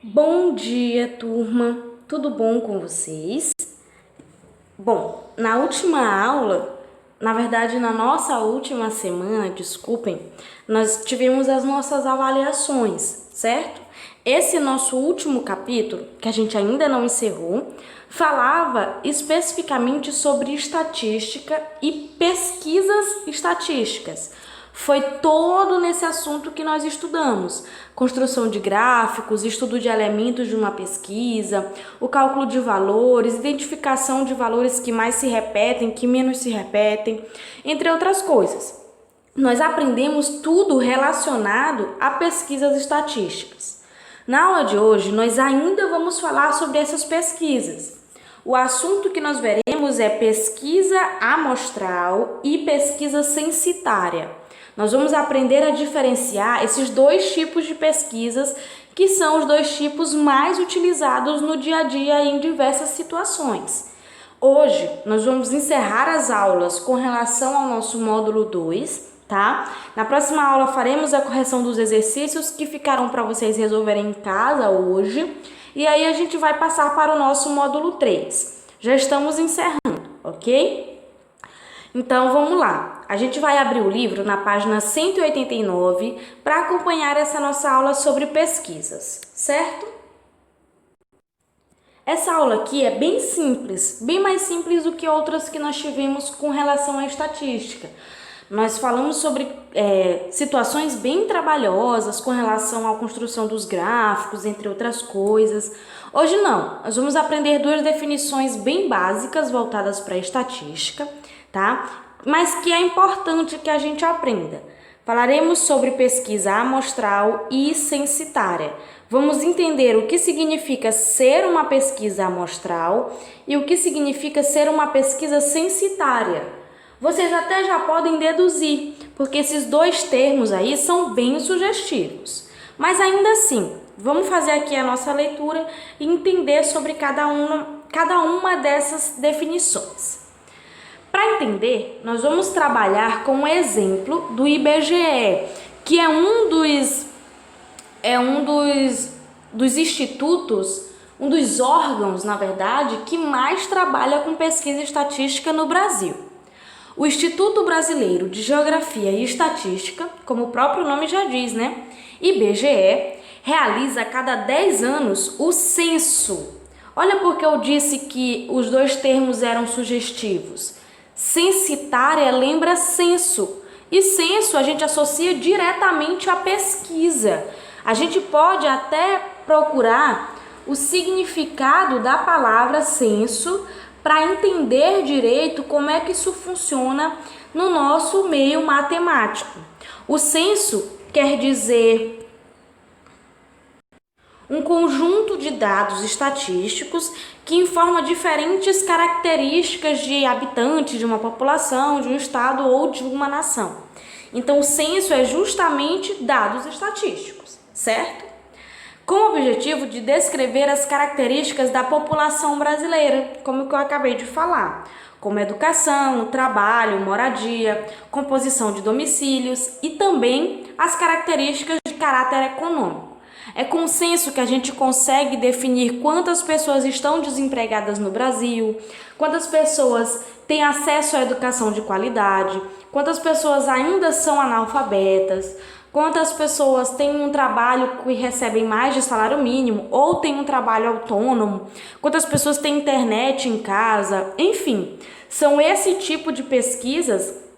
Bom dia, turma. Tudo bom com vocês? Bom, na última aula, na verdade, na nossa última semana, desculpem, nós tivemos as nossas avaliações, certo? Esse nosso último capítulo, que a gente ainda não encerrou, falava especificamente sobre estatística e pesquisas estatísticas. Foi todo nesse assunto que nós estudamos: construção de gráficos, estudo de elementos de uma pesquisa, o cálculo de valores, identificação de valores que mais se repetem, que menos se repetem, entre outras coisas. Nós aprendemos tudo relacionado a pesquisas estatísticas. Na aula de hoje, nós ainda vamos falar sobre essas pesquisas. O assunto que nós veremos é pesquisa amostral e pesquisa censitária. Nós vamos aprender a diferenciar esses dois tipos de pesquisas, que são os dois tipos mais utilizados no dia a dia em diversas situações. Hoje, nós vamos encerrar as aulas com relação ao nosso módulo 2, tá? Na próxima aula faremos a correção dos exercícios que ficaram para vocês resolverem em casa hoje. E aí a gente vai passar para o nosso módulo 3. Já estamos encerrando, ok? Então, vamos lá. A gente vai abrir o livro na página 189 para acompanhar essa nossa aula sobre pesquisas, certo? Essa aula aqui é bem simples, bem mais simples do que outras que nós tivemos com relação à estatística. Nós falamos sobre situações bem trabalhosas com relação à construção dos gráficos, entre outras coisas. Hoje não, nós vamos aprender duas definições bem básicas voltadas para a estatística, tá? Mas que é importante que a gente aprenda. Falaremos sobre pesquisa amostral e censitária. Vamos entender o que significa ser uma pesquisa amostral e o que significa ser uma pesquisa censitária. Vocês até já podem deduzir, porque esses dois termos aí são bem sugestivos. Mas ainda assim, vamos fazer aqui a nossa leitura e entender sobre cada uma dessas definições. Para entender, nós vamos trabalhar com o exemplo do IBGE, que é um dos institutos, um dos órgãos, na verdade, que mais trabalha com pesquisa estatística no Brasil. O Instituto Brasileiro de Geografia e Estatística, como o próprio nome já diz, né? IBGE, realiza a cada 10 anos o censo. Olha porque eu disse que os dois termos eram sugestivos. Censitária lembra censo, e censo a gente associa diretamente à pesquisa. A gente pode até procurar o significado da palavra censo para entender direito como é que isso funciona no nosso meio matemático. O censo quer dizer um conjunto de dados estatísticos que informa diferentes características de habitantes de uma população, de um estado ou de uma nação. Então, o censo é justamente dados estatísticos, certo? Com o objetivo de descrever as características da população brasileira, como que eu acabei de falar, como educação, trabalho, moradia, composição de domicílios e também as características de caráter econômico. É com o censo que a gente consegue definir quantas pessoas estão desempregadas no Brasil, quantas pessoas têm acesso à educação de qualidade, quantas pessoas ainda são analfabetas, quantas pessoas têm um trabalho que recebem mais de salário mínimo ou têm um trabalho autônomo, quantas pessoas têm internet em casa, enfim, são esse tipo de pesquisas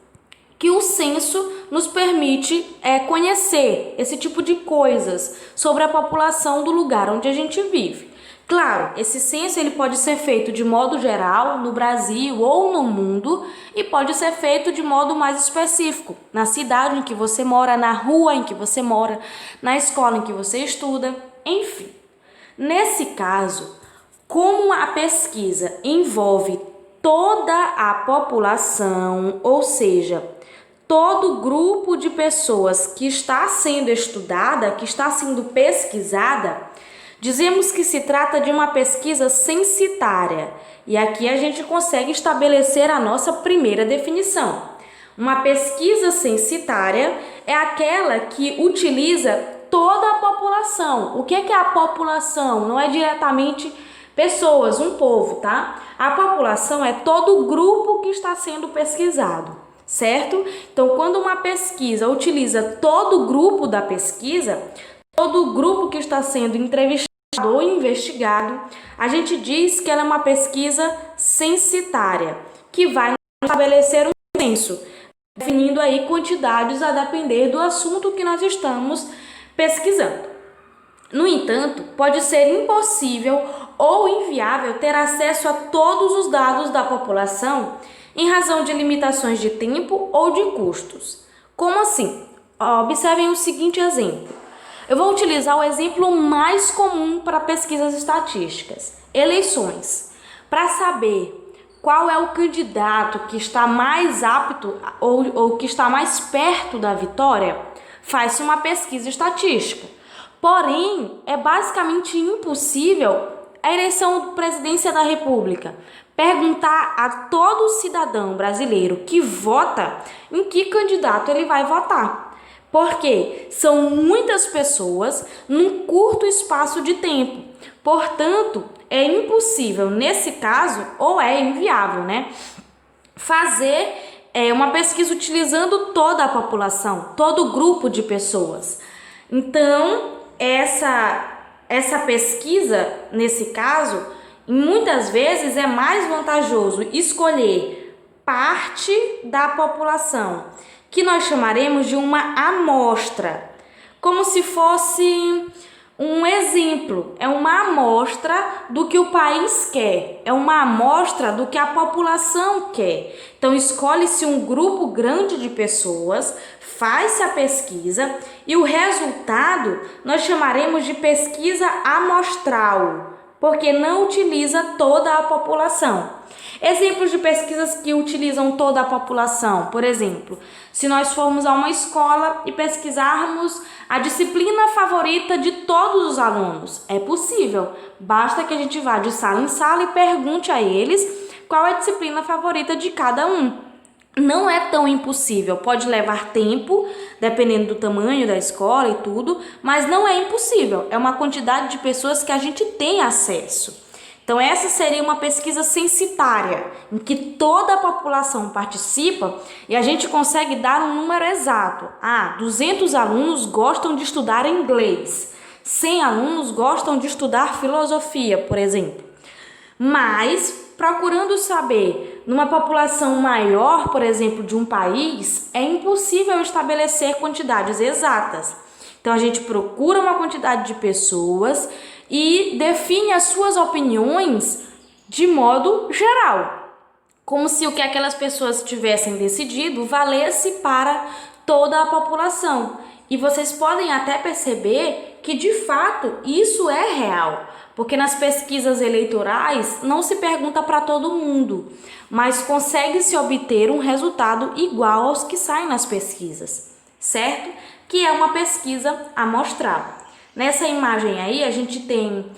que o censo nos permite conhecer esse tipo de coisas sobre a população do lugar onde a gente vive. Claro, esse censo ele pode ser feito de modo geral no Brasil ou no mundo e pode ser feito de modo mais específico, na cidade em que você mora, na rua em que você mora, na escola em que você estuda, enfim. Nesse caso, como a pesquisa envolve toda a população, ou seja, todo grupo de pessoas que está sendo estudada, que está sendo pesquisada, dizemos que se trata de uma pesquisa censitária. E aqui a gente consegue estabelecer a nossa primeira definição. Uma pesquisa censitária é aquela que utiliza toda a população. O que é a população? Não é diretamente pessoas, um povo, tá? A população é todo o grupo que está sendo pesquisado, certo? Então, quando uma pesquisa utiliza todo o grupo da pesquisa, todo o grupo que está sendo entrevistado ou investigado, a gente diz que ela é uma pesquisa censitária, que vai estabelecer um censo, definindo aí quantidades a depender do assunto que nós estamos pesquisando. No entanto, pode ser impossível ou inviável ter acesso a todos os dados da população em razão de limitações de tempo ou de custos. Como assim? Observem o seguinte exemplo. Eu vou utilizar o exemplo mais comum para pesquisas estatísticas: eleições. Para saber qual é o candidato que está mais apto ou que está mais perto da vitória, faz-se uma pesquisa estatística. Porém, é basicamente impossível a eleição da presidência da República perguntar a todo cidadão brasileiro que vota em que candidato ele vai votar. Porque são muitas pessoas num curto espaço de tempo. Portanto, é impossível, nesse caso, ou é inviável, fazer uma pesquisa utilizando toda a população, todo o grupo de pessoas. Então, essa pesquisa, nesse caso, muitas vezes é mais vantajoso escolher parte da população, que nós chamaremos de uma amostra, como se fosse um exemplo, é uma amostra do que o país quer, é uma amostra do que a população quer. Então, escolhe-se um grupo grande de pessoas, faz-se a pesquisa e o resultado nós chamaremos de pesquisa amostral, porque não utiliza toda a população. Exemplos de pesquisas que utilizam toda a população, por exemplo, se nós formos a uma escola e pesquisarmos a disciplina favorita de todos os alunos, é possível, basta que a gente vá de sala em sala e pergunte a eles qual é a disciplina favorita de cada um. Não é tão impossível, pode levar tempo, dependendo do tamanho da escola e tudo, mas não é impossível, é uma quantidade de pessoas que a gente tem acesso. Então, essa seria uma pesquisa censitária, em que toda a população participa e a gente consegue dar um número exato. 200 alunos gostam de estudar inglês, 100 alunos gostam de estudar filosofia, por exemplo. Mas, procurando saber, numa população maior, por exemplo, de um país, é impossível estabelecer quantidades exatas. Então, a gente procura uma quantidade de pessoas e define as suas opiniões de modo geral, como se o que aquelas pessoas tivessem decidido valesse para toda a população. E vocês podem até perceber que, de fato, isso é real, porque nas pesquisas eleitorais não se pergunta para todo mundo, mas consegue-se obter um resultado igual aos que saem nas pesquisas, certo? Que é uma pesquisa amostral. Nessa imagem aí, a gente tem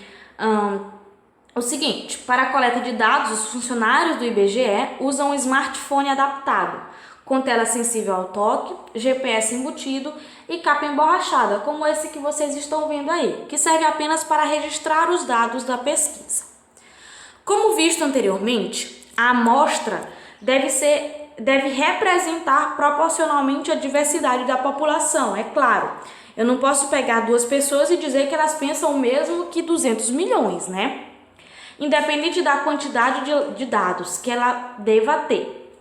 o seguinte: para a coleta de dados, os funcionários do IBGE usam um smartphone adaptado, com tela sensível ao toque, GPS embutido e capa emborrachada, como esse que vocês estão vendo aí, que serve apenas para registrar os dados da pesquisa. Como visto anteriormente, a amostra deve representar proporcionalmente a diversidade da população, é claro. Eu não posso pegar duas pessoas e dizer que elas pensam o mesmo que 200 milhões, Independente da quantidade de dados que ela deva ter.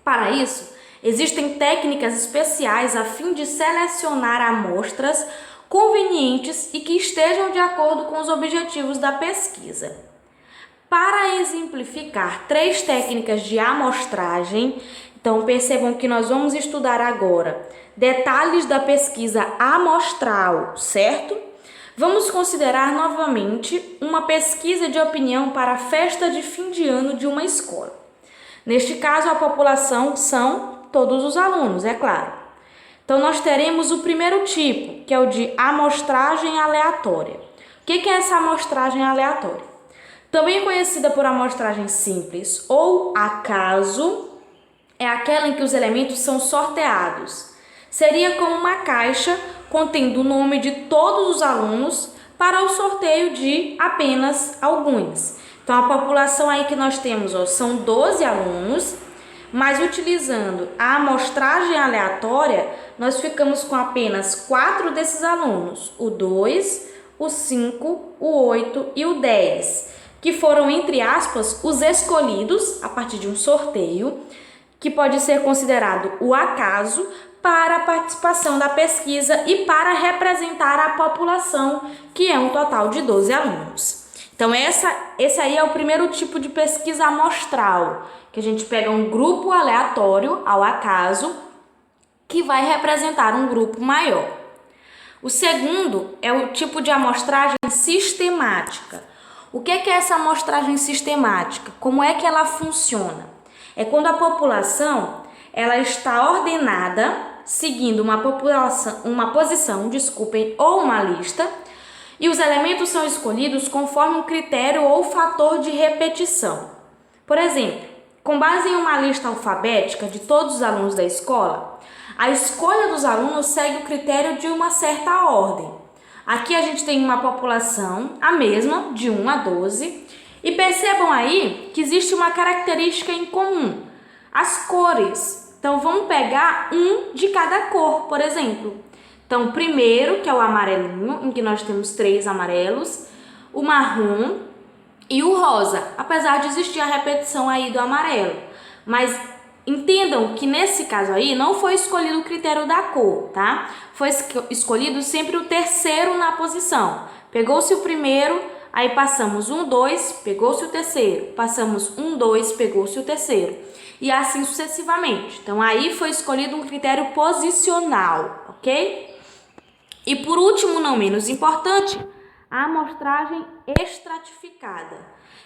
Para isso, existem técnicas especiais a fim de selecionar amostras convenientes e que estejam de acordo com os objetivos da pesquisa. Para exemplificar 3 técnicas de amostragem, então percebam que nós vamos estudar agora detalhes da pesquisa amostral, certo? Vamos considerar novamente uma pesquisa de opinião para a festa de fim de ano de uma escola. Neste caso, a população são todos os alunos, é claro. Então, nós teremos o primeiro tipo, que é o de amostragem aleatória. O que é essa amostragem aleatória? Também conhecida por amostragem simples ou acaso, é aquela em que os elementos são sorteados. Seria como uma caixa contendo o nome de todos os alunos para o sorteio de apenas alguns. Então, a população aí que nós temos, ó, são 12 alunos, mas utilizando a amostragem aleatória, nós ficamos com apenas 4 desses alunos, o 2, o 5, o 8 e o 10, que foram, entre aspas, os escolhidos a partir de um sorteio, que pode ser considerado o acaso, para a participação da pesquisa e para representar a população, que é um total de 12 alunos. Então, esse aí é o primeiro tipo de pesquisa amostral, que a gente pega um grupo aleatório, ao acaso, que vai representar um grupo maior. O segundo é o tipo de amostragem sistemática. O que é essa amostragem sistemática? Como é que ela funciona? É quando a população ela está ordenada, seguindo uma posição, ou uma lista, e os elementos são escolhidos conforme um critério ou fator de repetição. Por exemplo, com base em uma lista alfabética de todos os alunos da escola, a escolha dos alunos segue o critério de uma certa ordem. Aqui a gente tem uma população, a mesma, de 1 a 12, e percebam aí que existe uma característica em comum, as cores. Então, vamos pegar um de cada cor, por exemplo. Então, o primeiro, que é o amarelinho, em que nós temos 3 amarelos, o marrom e o rosa, apesar de existir a repetição aí do amarelo. Mas entendam que nesse caso aí não foi escolhido o critério da cor, tá? Foi escolhido sempre o terceiro na posição. Pegou-se o primeiro, aí passamos 1, 2, pegou-se o terceiro. Passamos 1, 2, pegou-se o terceiro. E assim sucessivamente. Então, aí foi escolhido um critério posicional, ok? E por último, não menos importante, a amostragem estratificada,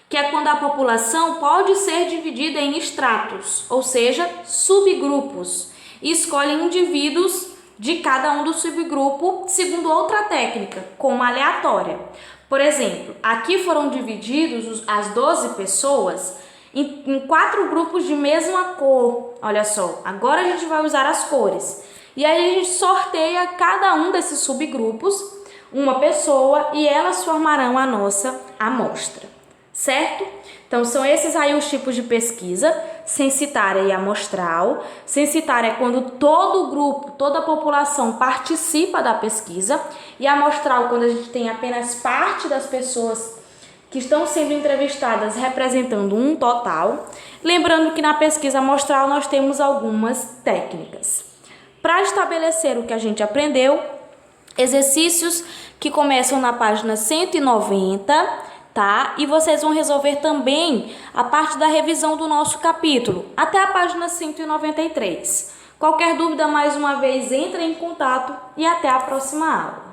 que é quando a população pode ser dividida em estratos, ou seja, subgrupos, e escolhe indivíduos de cada um do subgrupo segundo outra técnica, como aleatória. Por exemplo, aqui foram divididos as 12 pessoas em 4 grupos de mesma cor. Olha só, agora a gente vai usar as cores. E aí a gente sorteia cada um desses subgrupos, uma pessoa, e elas formarão a nossa amostra, certo? Então, são esses aí os tipos de pesquisa. Censitária e amostral. Censitária é quando todo o grupo, toda a população participa da pesquisa. E amostral, quando a gente tem apenas parte das pessoas que estão sendo entrevistadas representando um total. Lembrando que na pesquisa amostral nós temos algumas técnicas. Para estabelecer o que a gente aprendeu, exercícios que começam na página 190, tá? E vocês vão resolver também a parte da revisão do nosso capítulo, até a página 193. Qualquer dúvida, mais uma vez, entre em contato e até a próxima aula.